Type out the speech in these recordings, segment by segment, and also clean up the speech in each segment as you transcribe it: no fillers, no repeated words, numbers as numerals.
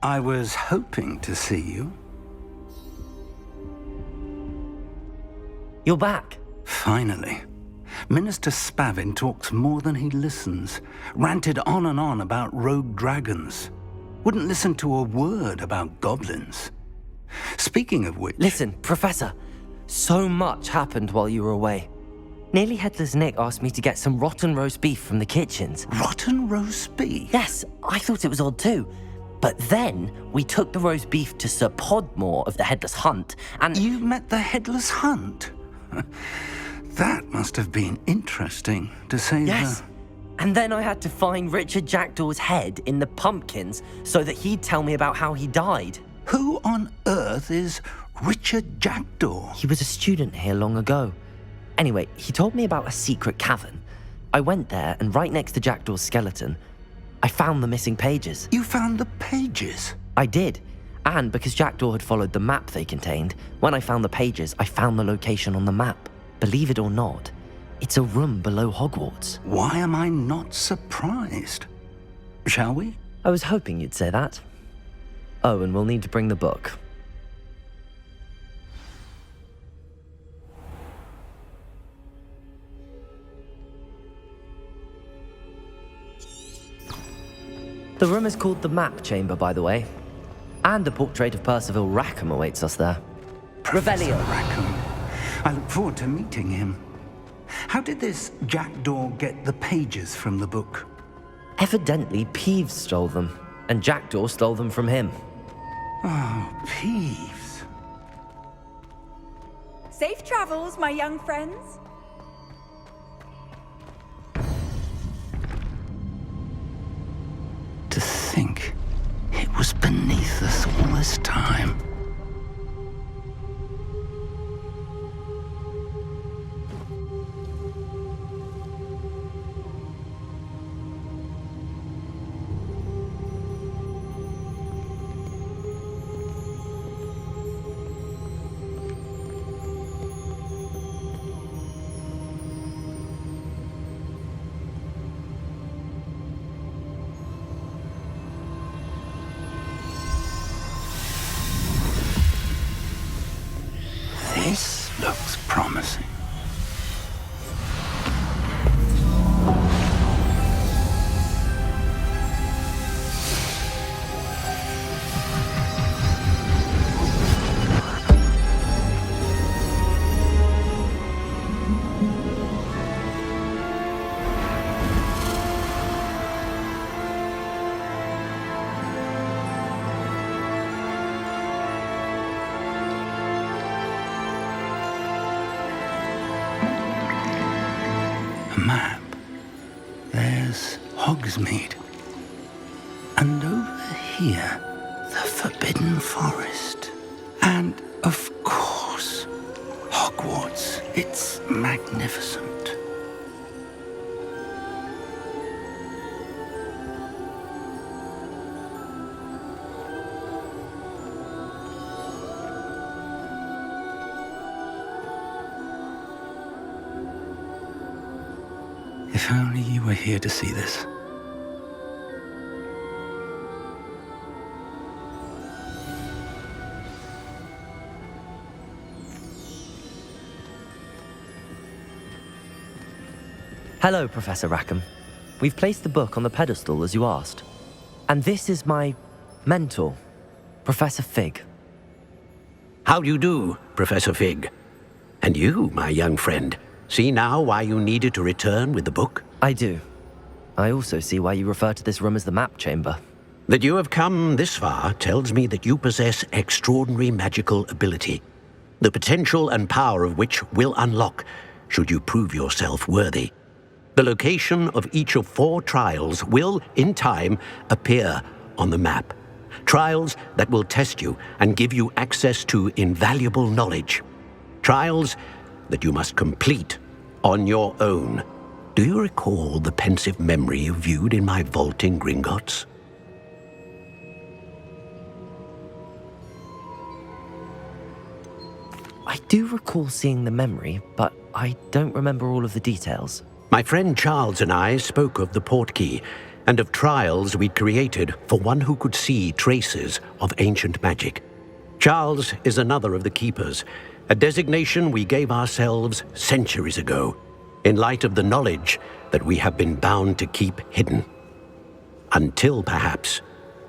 I was hoping to see you. You're back. Finally. Minister Spavin talks more than he listens. Ranted on and on about rogue dragons. Wouldn't listen to a word about goblins. Speaking of which... Listen, Professor. So much happened while you were away. Nearly Headless Nick asked me to get some rotten roast beef from the kitchens. Rotten roast beef? Yes, I thought it was odd too. But then we took the roast beef to Sir Podmore of the Headless Hunt, and... You met the Headless Hunt? That must have been interesting, to say Yes. And then I had to find Richard Jackdaw's head in the pumpkins so that he'd tell me about how he died. Who on earth is Richard Jackdaw? He was a student here long ago. Anyway, he told me about a secret cavern. I went there, and right next to Jackdaw's skeleton, I found the missing pages. You found the pages? I did. And because Jackdaw had followed the map they contained, when I found the pages, I found the location on the map. Believe it or not, it's a room below Hogwarts. Why am I not surprised? Shall we? I was hoping you'd say that. Oh, and we'll need to bring the book. The room is called the Map Chamber, by the way. And a portrait of Percival Rackham awaits us there. Professor Revelio. Rackham. I look forward to meeting him. How did this Jackdaw get the pages from the book? Evidently, Peeves stole them, and Jackdaw stole them from him. Oh, Peeves. Safe travels, my young friends. To think it was beneath us all this time. This looks promising. Map. There's Hogsmeade. And over here, the Forbidden Forest. And, of course, Hogwarts. It's magnificent. If only you were here to see this. Hello, Professor Rackham. We've placed the book on the pedestal as you asked. And this is my mentor, Professor Fig. How do you do, Professor Fig? And you, my young friend, see now why you needed to return with the book? I do. I also see why you refer to this room as the Map Chamber. That you have come this far tells me that you possess extraordinary magical ability, the potential and power of which will unlock should you prove yourself worthy. The location of each of 4 trials will, in time, appear on the map. Trials that will test you and give you access to invaluable knowledge. Trials that you must complete on your own. Do you recall the pensive memory you viewed in my vault in Gringotts? I do recall seeing the memory, but I don't remember all of the details. My friend Charles and I spoke of the portkey and of trials we'd created for one who could see traces of ancient magic. Charles is another of the keepers, a designation we gave ourselves centuries ago, in light of the knowledge that we have been bound to keep hidden. Until perhaps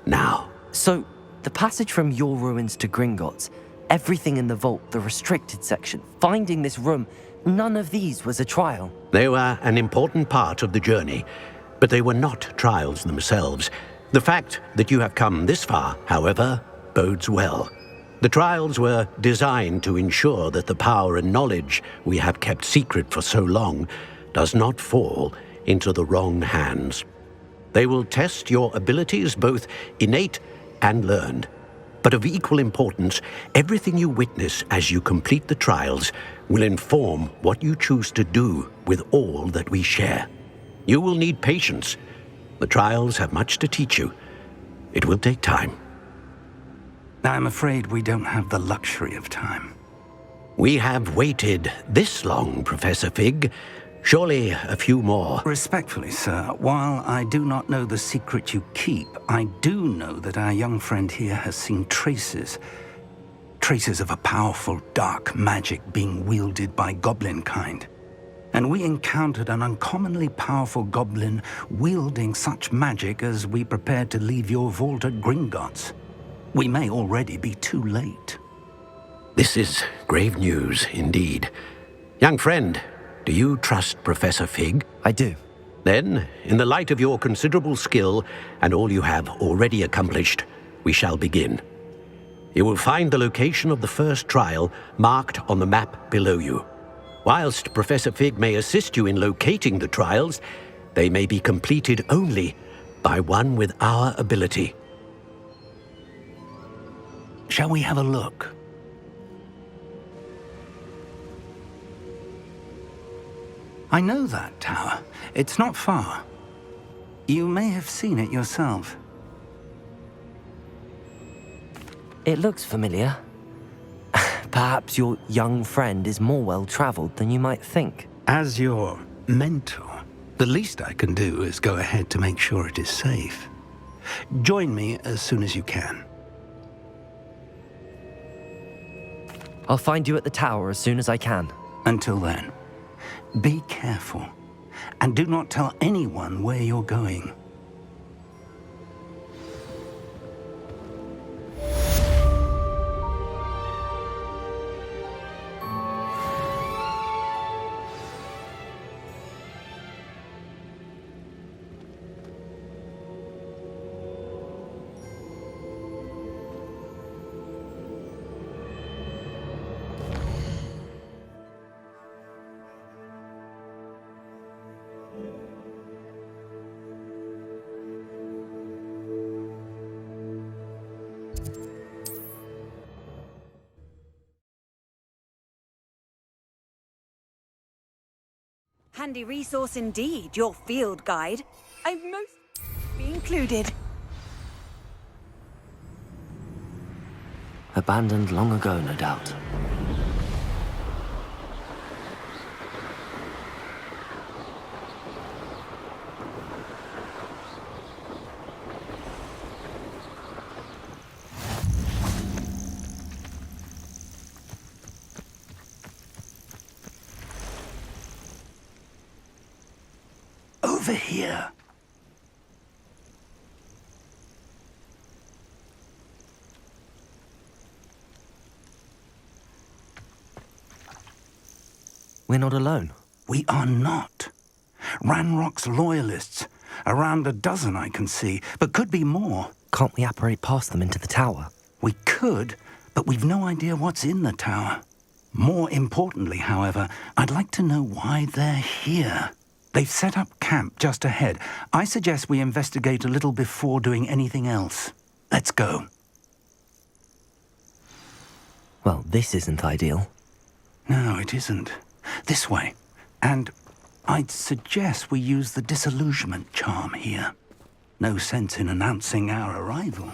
now. So, the passage from your ruins to Gringotts, everything in the vault, the restricted section, finding this room, none of these was a trial. They were an important part of the journey, but they were not trials themselves. The fact that you have come this far, however, bodes well. The trials were designed to ensure that the power and knowledge we have kept secret for so long does not fall into the wrong hands. They will test your abilities, both innate and learned. But of equal importance, everything you witness as you complete the trials will inform what you choose to do with all that we share. You will need patience. The trials have much to teach you. It will take time. I'm afraid we don't have the luxury of time. We have waited this long, Professor Fig. Surely a few more. Respectfully, sir, while I do not know the secret you keep, I do know that our young friend here has seen traces of a powerful dark magic being wielded by goblin kind. And we encountered an uncommonly powerful goblin wielding such magic as we prepared to leave your vault at Gringotts. We may already be too late. This is grave news indeed. Young friend, do you trust Professor Fig? I do. Then, in the light of your considerable skill and all you have already accomplished, we shall begin. You will find the location of the first trial marked on the map below you. Whilst Professor Fig may assist you in locating the trials, they may be completed only by one with our ability. Shall we have a look? I know that tower. It's not far. You may have seen it yourself. It looks familiar. Perhaps your young friend is more well-traveled than you might think. As your mentor, the least I can do is go ahead to make sure it is safe. Join me as soon as you can. I'll find you at the tower as soon as I can. Until then, be careful, and do not tell anyone where you're going. Handy resource indeed, your field guide. I've most be included. Abandoned long ago, no doubt. Over here. We're not alone. We are not. Ranrock's loyalists. Around a dozen I can see, but could be more. Can't we apparate past them into the tower? We could, but we've no idea what's in the tower. More importantly, however, I'd like to know why they're here. They've set up camp just ahead. I suggest we investigate a little before doing anything else. Let's go. Well, this isn't ideal. No, it isn't. This way. And I'd suggest we use the disillusionment charm here. No sense in announcing our arrival.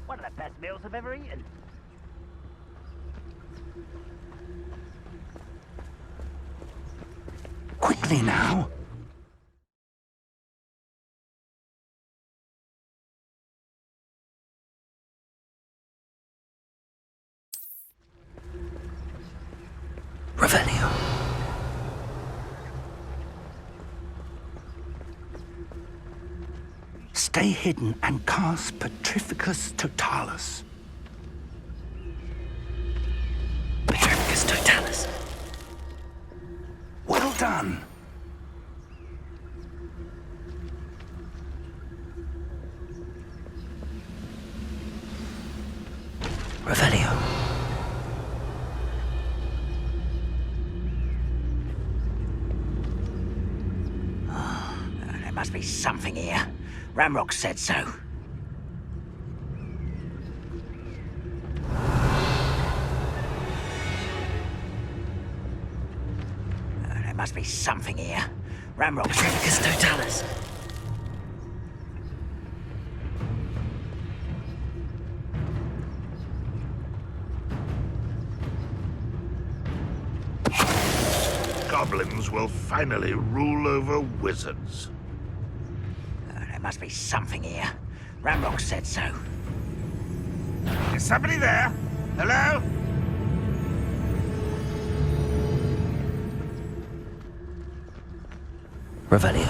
One of the best meals I've ever eaten. Quickly now. Revelio. Stay hidden and cast Petrificus Totalis. Petrificus Totalis. Well done. Revelio. There must be something here. Ramrock said so. There must be something here. Ramrock said Petrificus so. Totalis. Goblins will finally rule over wizards. There must be something here. Ramrock said so. Is somebody there? Hello? Revelio.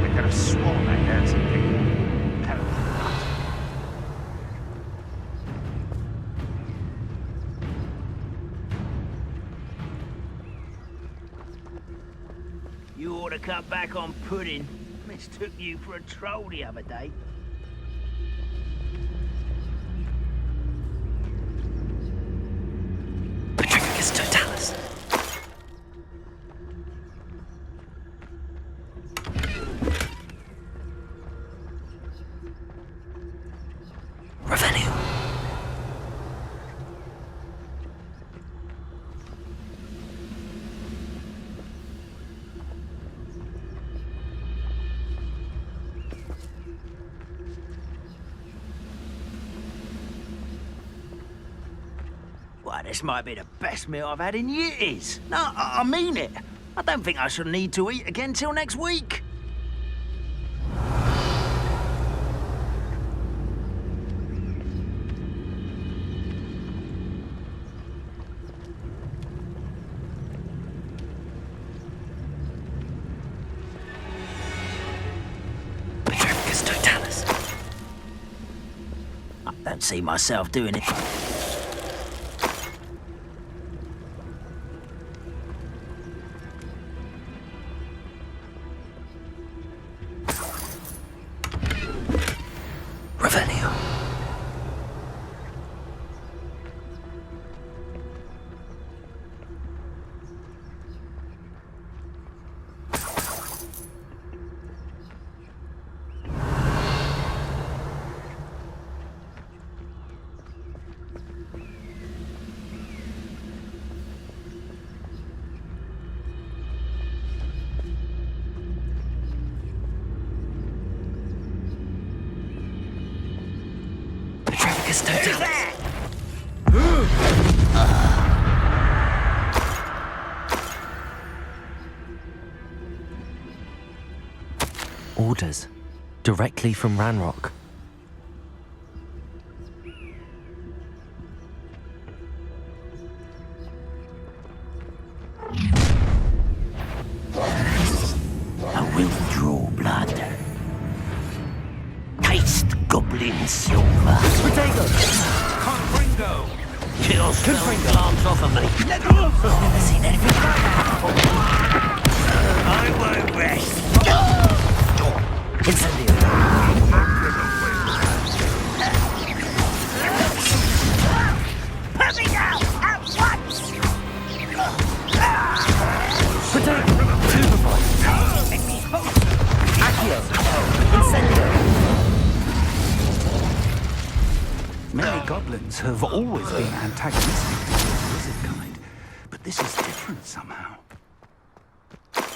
I could have sworn I heard something. Terrible. You ought to cut back on pudding. Mistook you for a troll the other day. Petrificus Totalis. Revelio. Why, this might be the best meal I've had in years. No, I mean it. I don't think I shall need to eat again till next week. Petrificus Totalis. I don't see myself doing it. Revelio. Petrificus Totalis. Orders. Directly from Ranrock. I will draw blood. Taste goblin silver. Potato! Confringo! Kill Confringo. Arms off of me. Let go! Never seen anything like that before. I won't rest. Incendio. Put me down at once! Potato. Superboy. Accio. Incendio. Many goblins have always been antagonistic to the wizard kind, but but this is different somehow. Oh,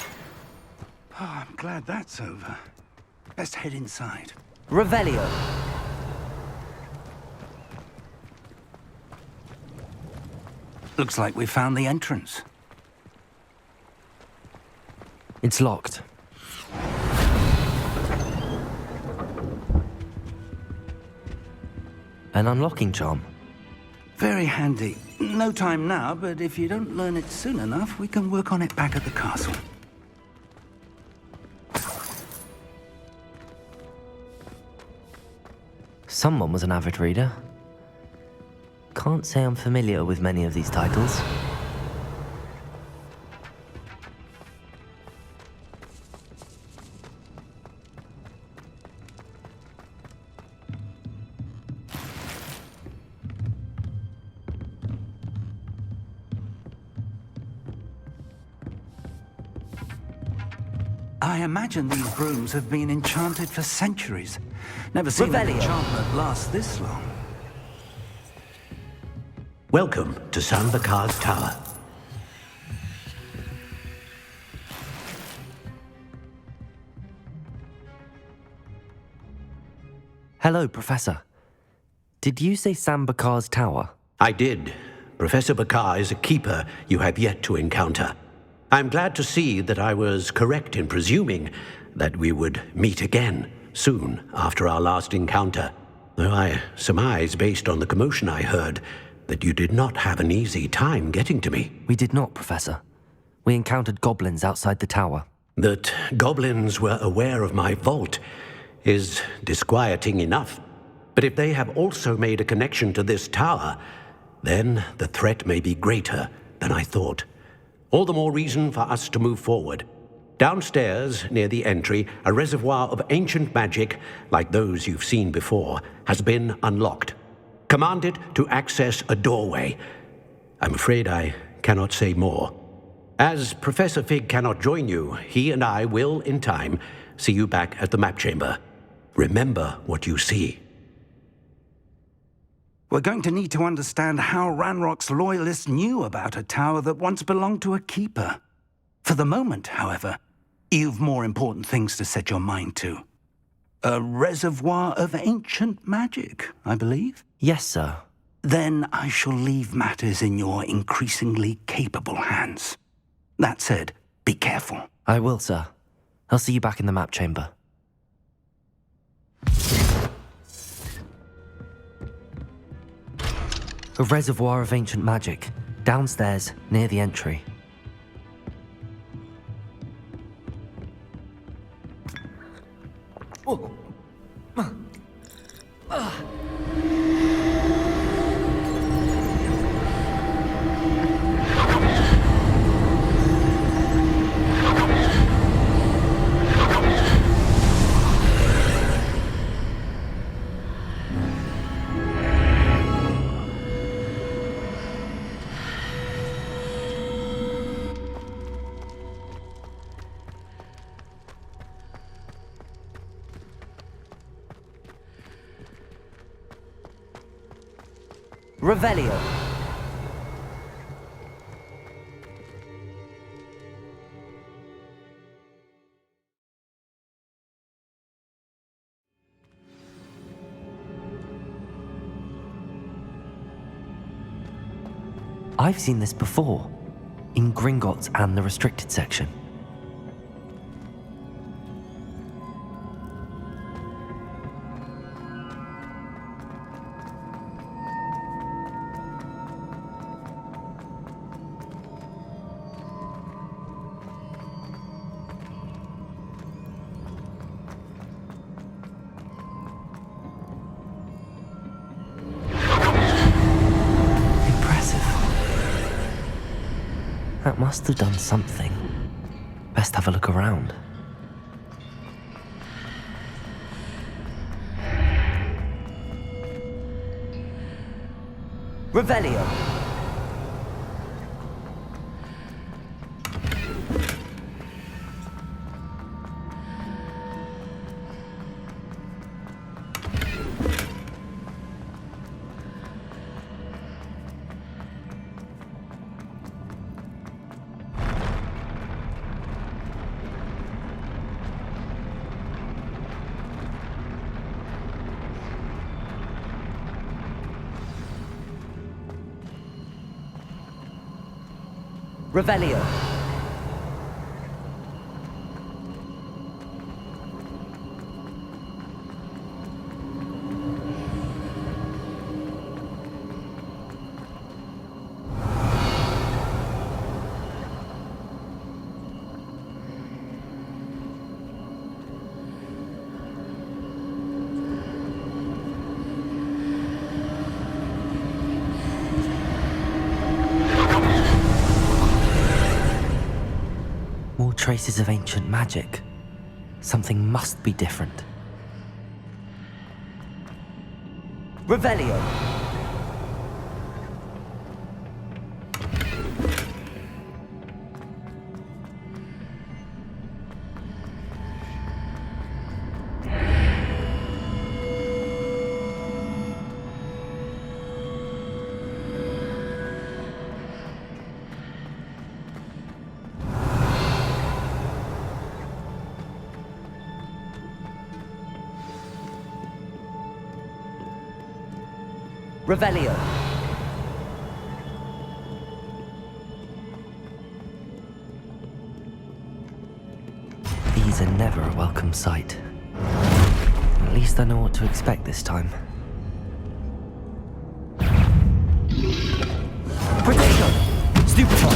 I'm glad that's over. Best head inside. Revelio. Looks like we found the entrance. It's locked. An unlocking charm. Very handy. No time now, but if you don't learn it soon enough, we can work on it back at the castle. Someone was an avid reader. Can't say I'm familiar with many of these titles. I imagine these brooms have been enchanted for centuries. Never seen an Revelio. enchantment last this long. Welcome to Sambakar's Tower. Hello, Professor. Did you say Sambakar's Tower? I did. Professor Bakar is a keeper you have yet to encounter. I'm glad to see that I was correct in presuming that we would meet again soon after our last encounter, though I surmise, based on the commotion I heard, that you did not have an easy time getting to me. We did not, Professor. We encountered goblins outside the tower. That goblins were aware of my vault is disquieting enough. But if they have also made a connection to this tower, then the threat may be greater than I thought. All the more reason for us to move forward. Downstairs, near the entry, a reservoir of ancient magic, like those you've seen before, has been unlocked. Command it to access a doorway. I'm afraid I cannot say more. As Professor Fig cannot join you, he and I will, in time, see you back at the map chamber. Remember what you see. We're going to need to understand how Ranrock's loyalists knew about a tower that once belonged to a keeper. For the moment, however, you've more important things to set your mind to. A reservoir of ancient magic, I believe? Yes, sir. Then I shall leave matters in your increasingly capable hands. That said, be careful. I will, sir. I'll see you back in the map chamber. A reservoir of ancient magic, downstairs, near the entry. Revelio. I've seen this before, in Gringotts and the restricted section. That must have done something. Best have a look around. Revelio. Revelio. More traces of ancient magic. Something must be different. Revelio. Revelio. These are never a welcome sight. At least I know what to expect this time. Potato! Stupefy!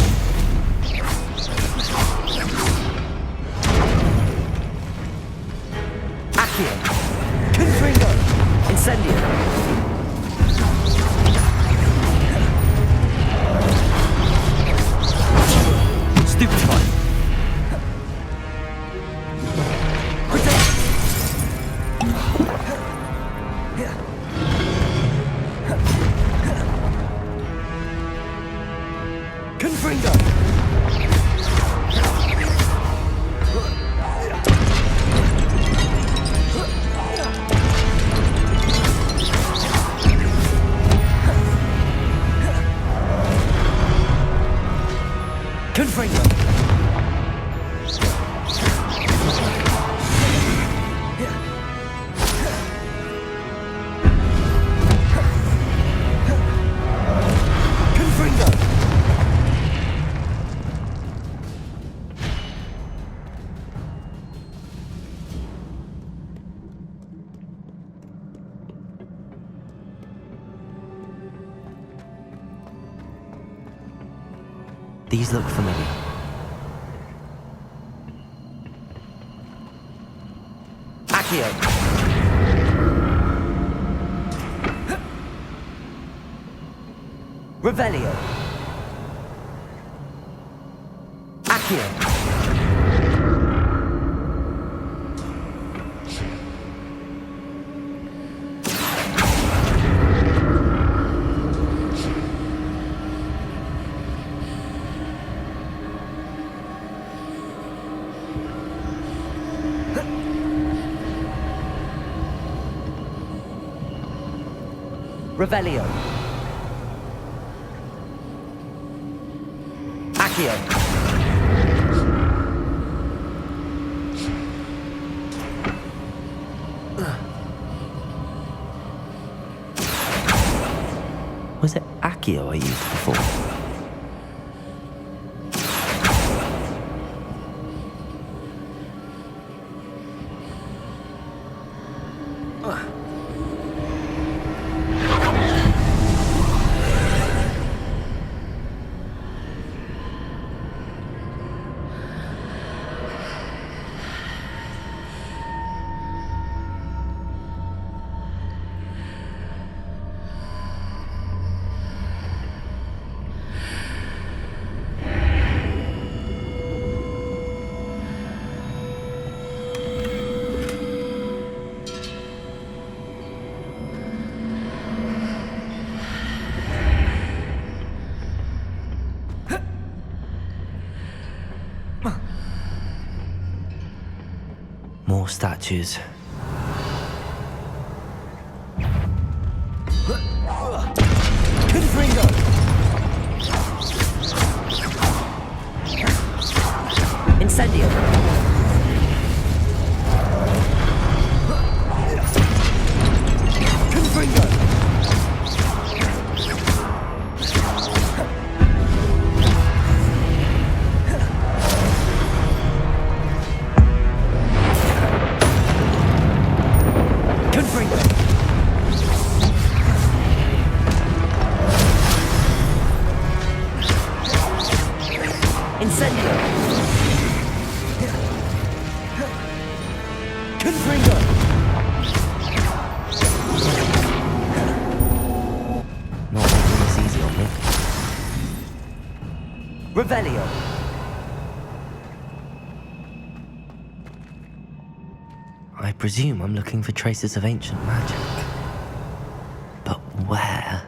Accio! Confringo! Incendio! Stupefy! Confringo! Confringo! These look familiar. Accio! Revelio! Accio! Revelio. Accio. Was it Accio I used before? More statues. Confringo! Incendio! Confringo! Revelio. I presume I'm looking for traces of ancient magic. But where?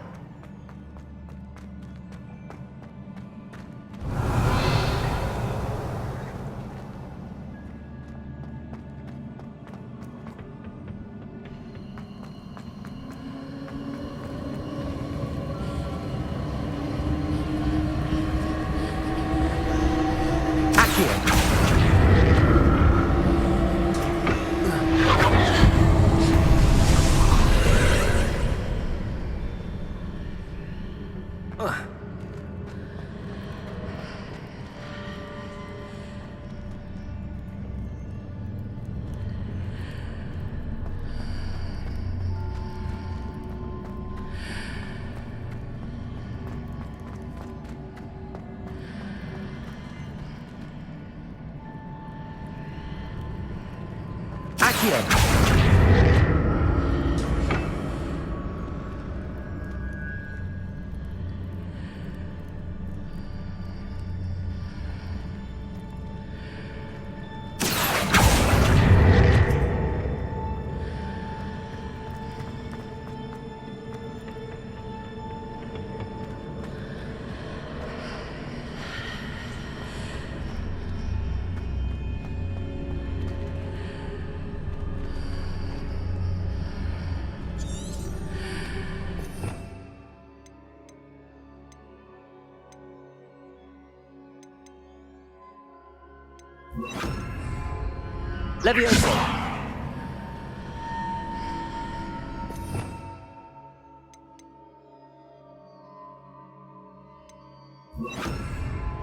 Leviosa.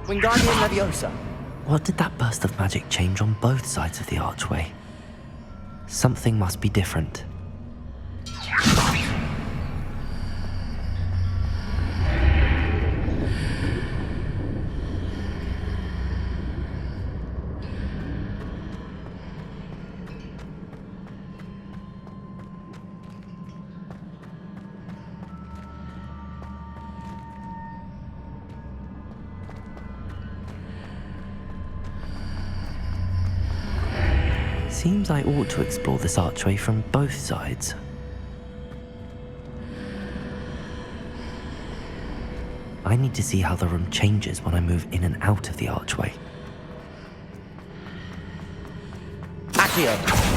Wingardium Leviosa. What did that burst of magic change on both sides of the archway? Something must be different. Seems I ought to explore this archway from both sides. I need to see how the room changes when I move in and out of the archway. Accio!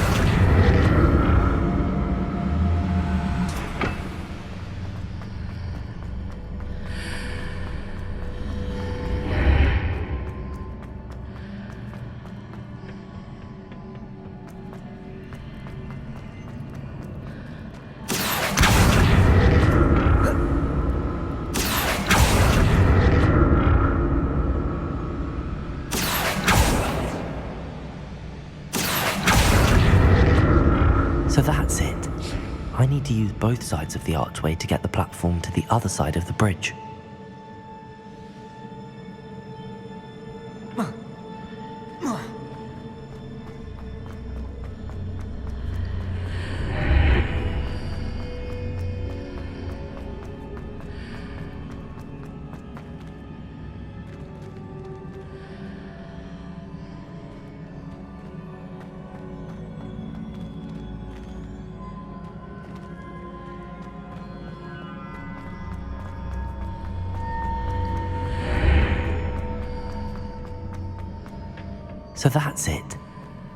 So that's it. I need to use both sides of the archway to get the platform to the other side of the bridge. So that's it.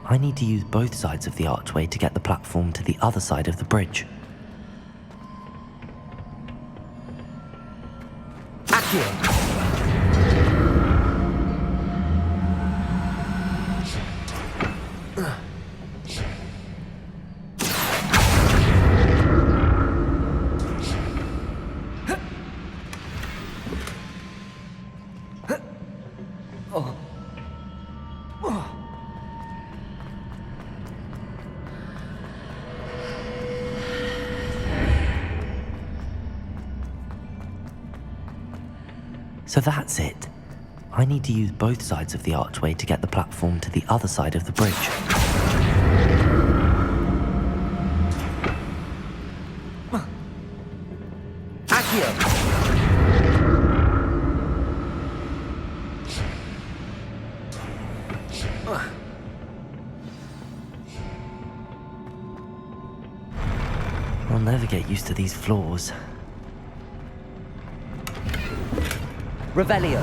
I need to use both sides of the archway to get the platform to the other side of the bridge. Accio! So that's it. I need to use both sides of the archway to get the platform to the other side of the bridge. Accio! never get used to these floors. Revelio.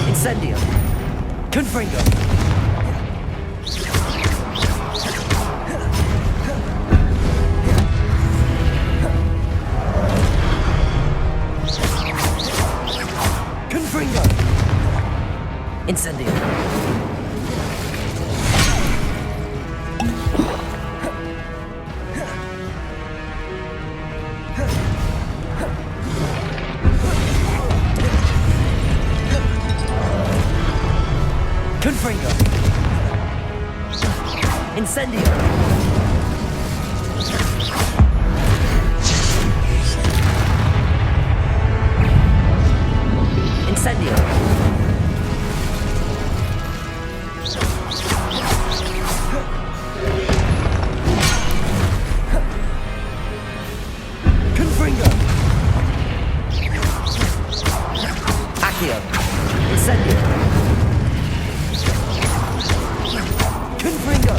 Incendio. Confringo. Confringo. Incendio. Confringo. Incendio. Incendio. Confringo. Accio. Incendio. Confringo.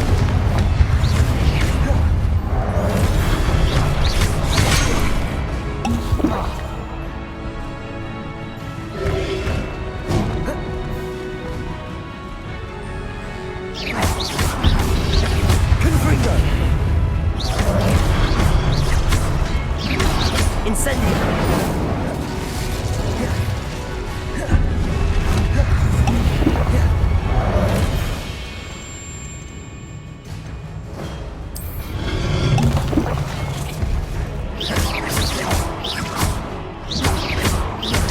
Confringo. Incendio.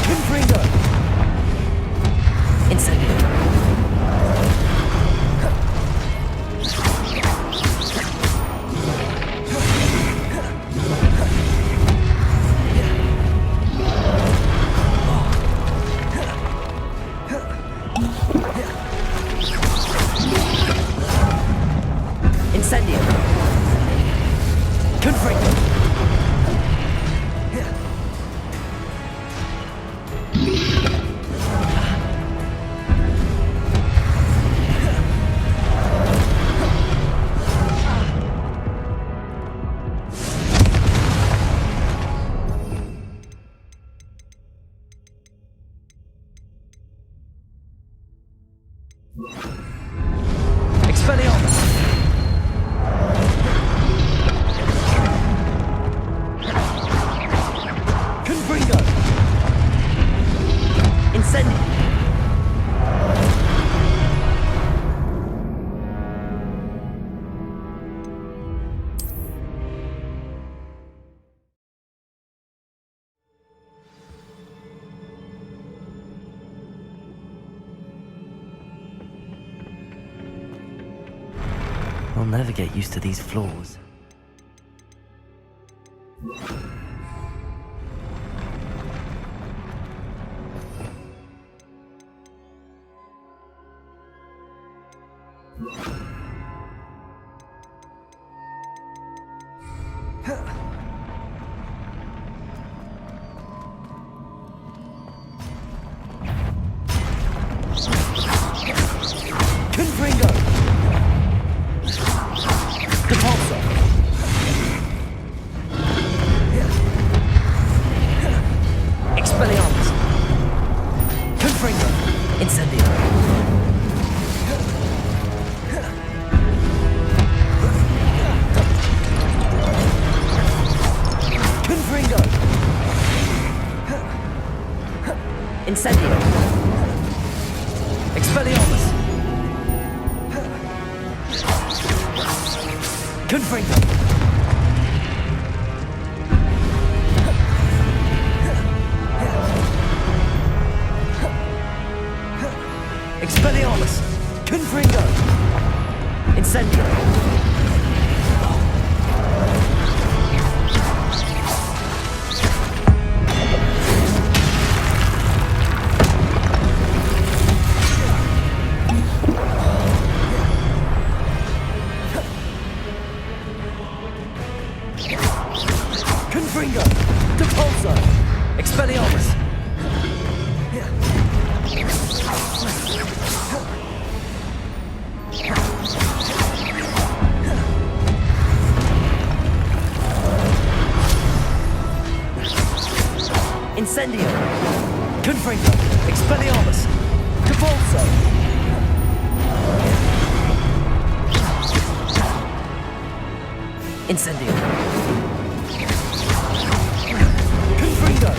Confringo. Incendio. Incendio. Confringo. Expelliarmus. Confringo. Incendio. I'll never get used to these floors. Confringo. Depulso. Expelliarmus. Confringo. Incendio. Confringo. Incendio. Expelliarmus. Confringo. Expelliarmus. Confringo. Incendio. Confringo! Depulso! Expelliarmus! Incendio! Confringo! Expelliarmus! Depulso! Incendio! Confringo!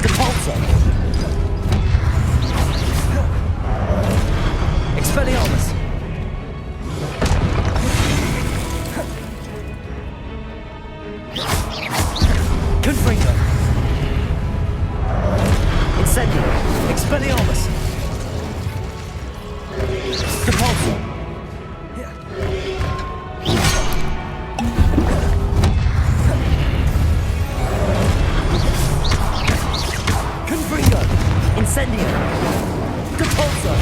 Depulso! Expelliarmus! Confringo! Incendio! Expelliarmus! Depulso! Confringo! Incendio! Depulso!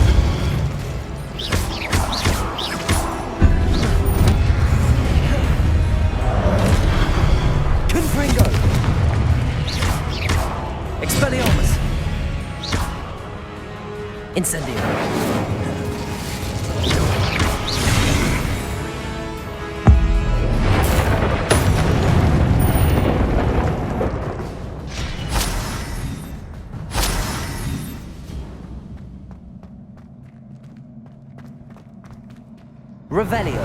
Confringo! Expelliarmus! Incendio! Revelio.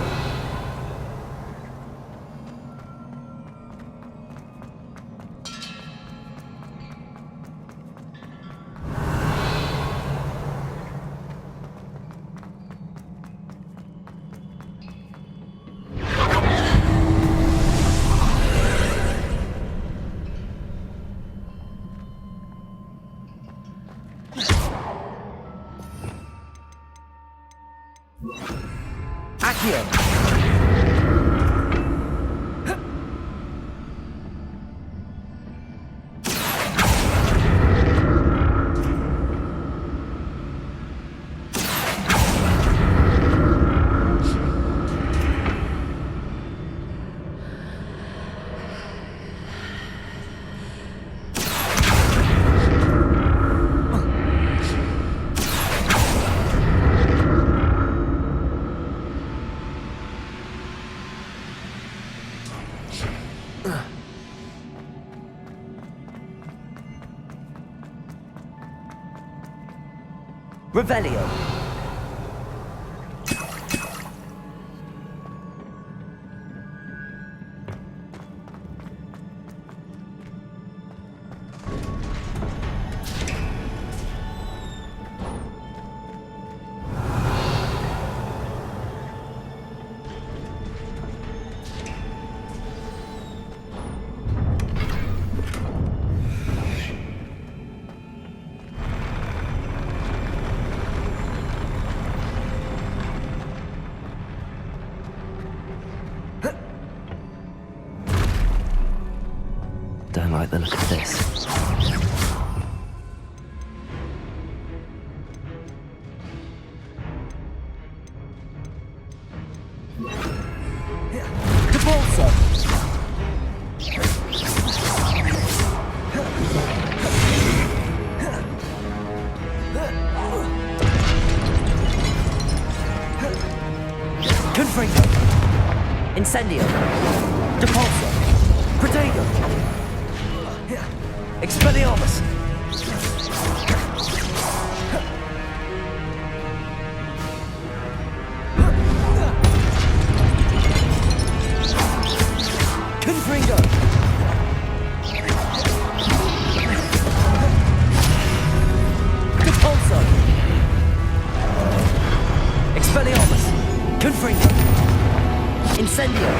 Accio. Revelio. Don't like the look of this. Depulso! Confringo! Incendio! Depulso! Protego! Expelliarmus! Confringo! Depulso! Expelliarmus! Confringo! Incendio!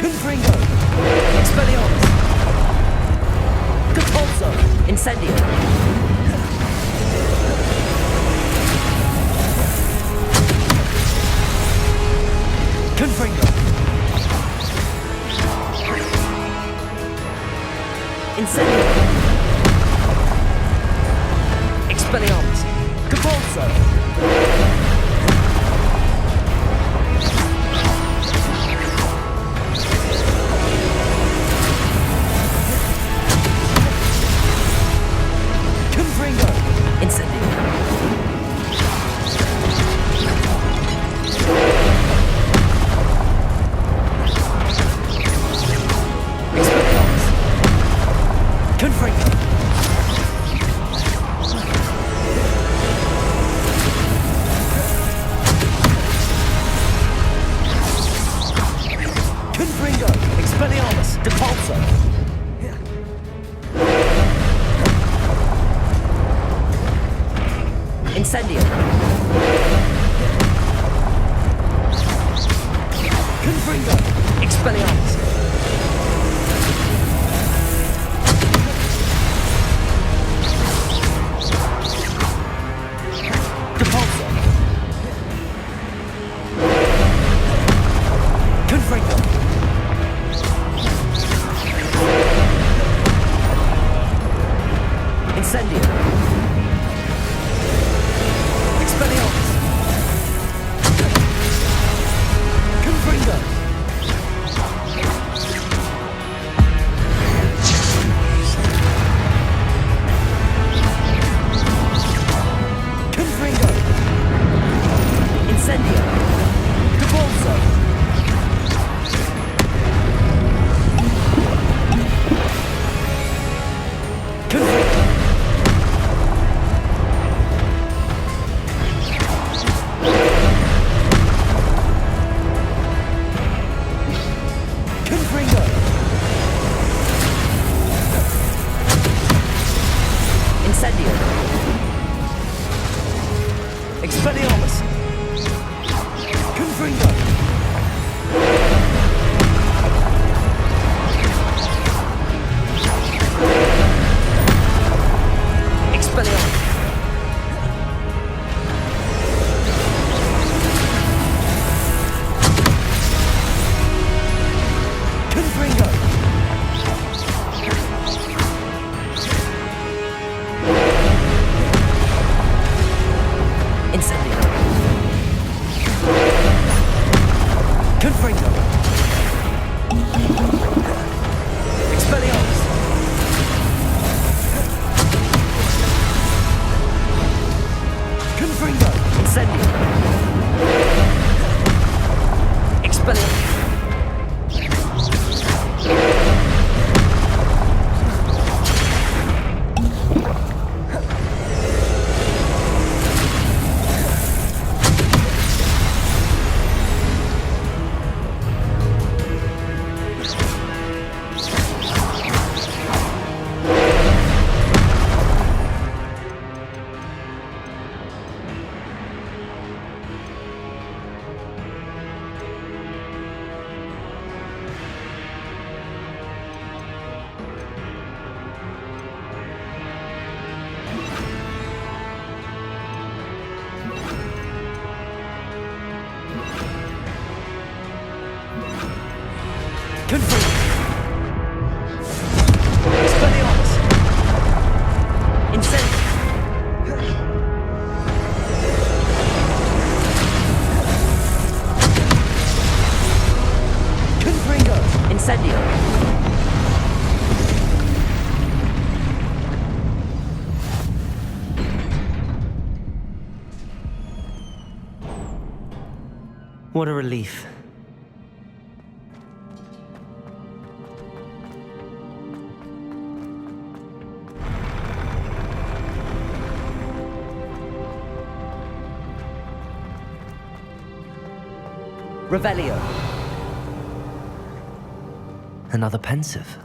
Confringo! Expelliarmus! Capulso! Incendio! Confringo! Incendio! Expelliarmus! Capulso! Confringo! Incendio! Expelliarmus! Confringo! Confringo! Expelliarmus! Depulso! Incendio! Confringo! Expelliarmus! Depulso! Confringo! Incendio! Expelliarmus! Confringo! Confringo! Incendio! Depulso! Confringo! Confringo! Incendio! Expelliarmus! Confringo! Expelliarmus! Confringo! Incendio! Confringo! Expelliarmus! Confringo! Incendio! Expelliarmus! Confringo! Expelliarmus! Incendio! Confringo! Incendio! What a relief. Revelio. Another pensive.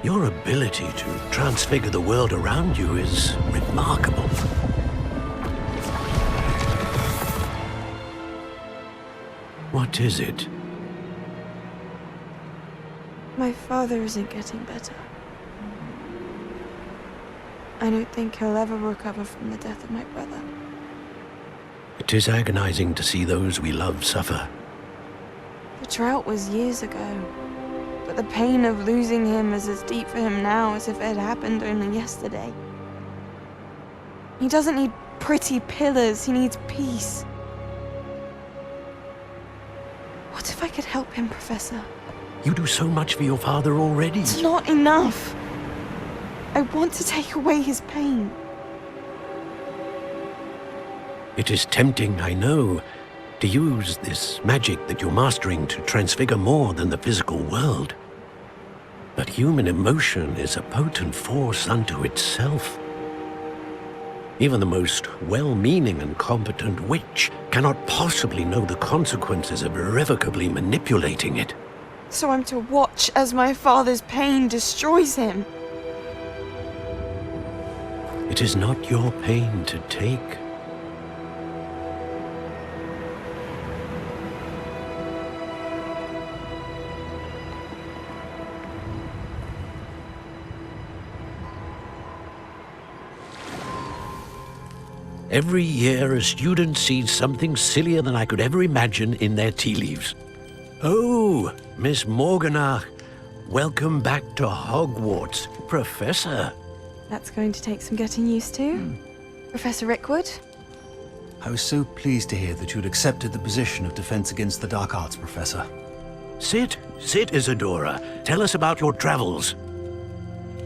Your ability to transfigure the world around you is remarkable. What is it? My father isn't getting better. I don't think he'll ever recover from the death of my brother. It is agonizing to see those we love suffer. The drought was years ago, but the pain of losing him is as deep for him now as if it had happened only yesterday. He doesn't need pretty pillars, he needs peace. What if I could help him, Professor? You do so much for your father already. It's not enough. I want to take away his pain. It is tempting, I know, to use this magic that you're mastering to transfigure more than the physical world. But human emotion is a potent force unto itself. Even the most well-meaning and competent witch cannot possibly know the consequences of irrevocably manipulating it. So I'm to watch as my father's pain destroys him. It is not your pain to take. Every year, a student sees something sillier than I could ever imagine in their tea leaves. Oh, Miss Morganach, welcome back to Hogwarts, Professor. That's going to take some getting used to. Professor Rickwood? I was so pleased to hear that you'd accepted the position of Defense Against the Dark Arts, Professor. Sit, Isadora. Tell us about your travels.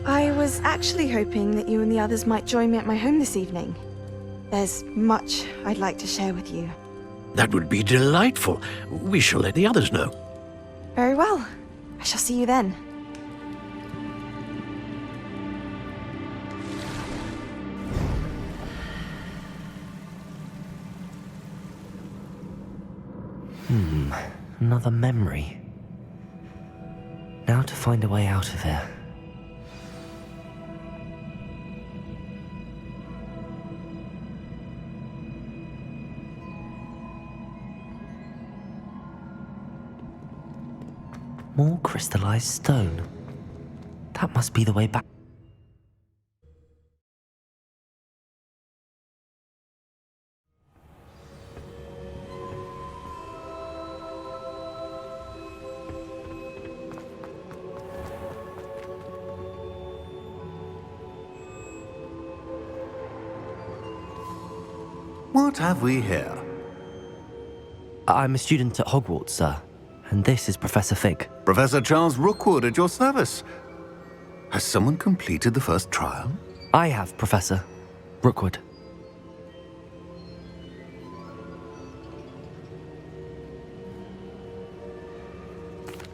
I was actually hoping that you and the others might join me at my home this evening. There's much I'd like to share with you. That would be delightful. We shall let the others know. Very well. I shall see you then. Another memory. Now to find a way out of here. More crystallized stone. That must be the way back. What have we here? I'm a student at Hogwarts, sir. And this is Professor Fig. Professor Charles Rookwood at your service. Has someone completed the first trial? I have, Professor Rookwood.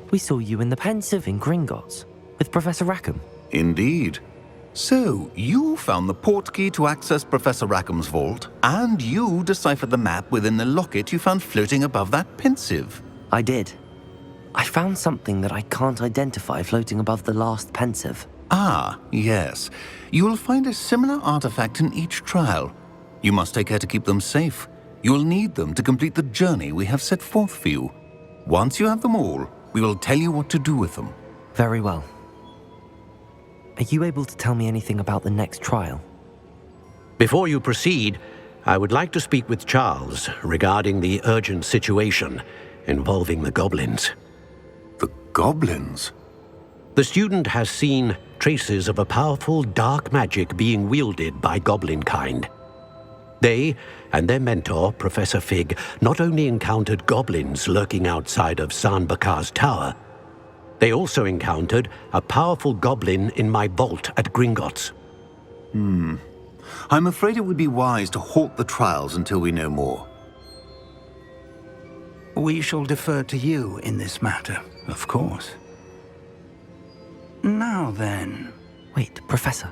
We saw you in the Pensive in Gringotts with Professor Rackham. Indeed. So, you found the portkey to access Professor Rackham's vault, and you deciphered the map within the locket you found floating above that Pensive. I did. I found something that I can't identify floating above the last Pensive. Ah, yes. You will find a similar artifact in each trial. You must take care to keep them safe. You will need them to complete the journey we have set forth for you. Once you have them all, we will tell you what to do with them. Very well. Are you able to tell me anything about the next trial? Before you proceed, I would like to speak with Charles regarding the urgent situation involving the goblins. The goblins? The student has seen traces of a powerful dark magic being wielded by goblin kind. They and their mentor, Professor Fig, not only encountered goblins lurking outside of San Bakar's tower, they also encountered a powerful goblin in my vault at Gringotts. I'm afraid it would be wise to halt the trials until we know more. We shall defer to you in this matter, of course. Now then... Wait, Professor.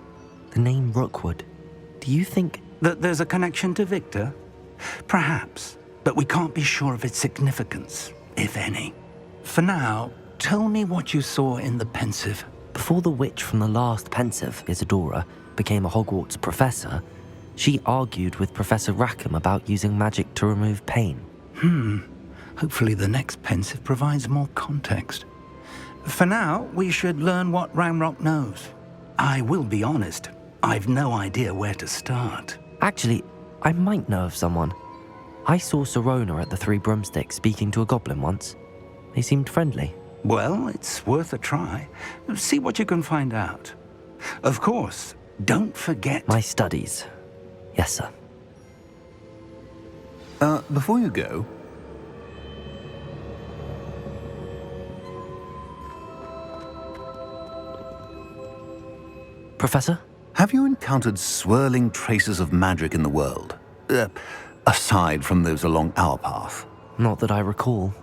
The name Rookwood. Do you think... that there's a connection to Victor? Perhaps, but we can't be sure of its significance, if any. For now, tell me what you saw in the Pensive. Before the witch from the last pensive, Isadora, became a Hogwarts professor, she argued with Professor Rackham about using magic to remove pain. Hopefully the next pensive provides more context. For now, we should learn what Ranrock knows. I will be honest, I've no idea where to start. Actually, I might know of someone. I saw Serona at the Three Broomsticks speaking to a goblin once. They seemed friendly. Well, it's worth a try. See what you can find out. Of course, don't forget... My studies. Yes, sir. Before you go... Professor? Have you encountered swirling traces of magic in the world? Aside from those along our path? Not that I recall.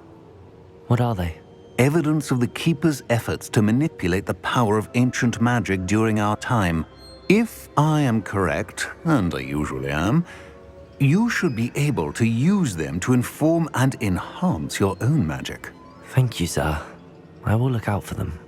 What are they? Evidence of the Keeper's efforts to manipulate the power of ancient magic during our time. If I am correct, and I usually am, you should be able to use them to inform and enhance your own magic. Thank you, sir. I will look out for them.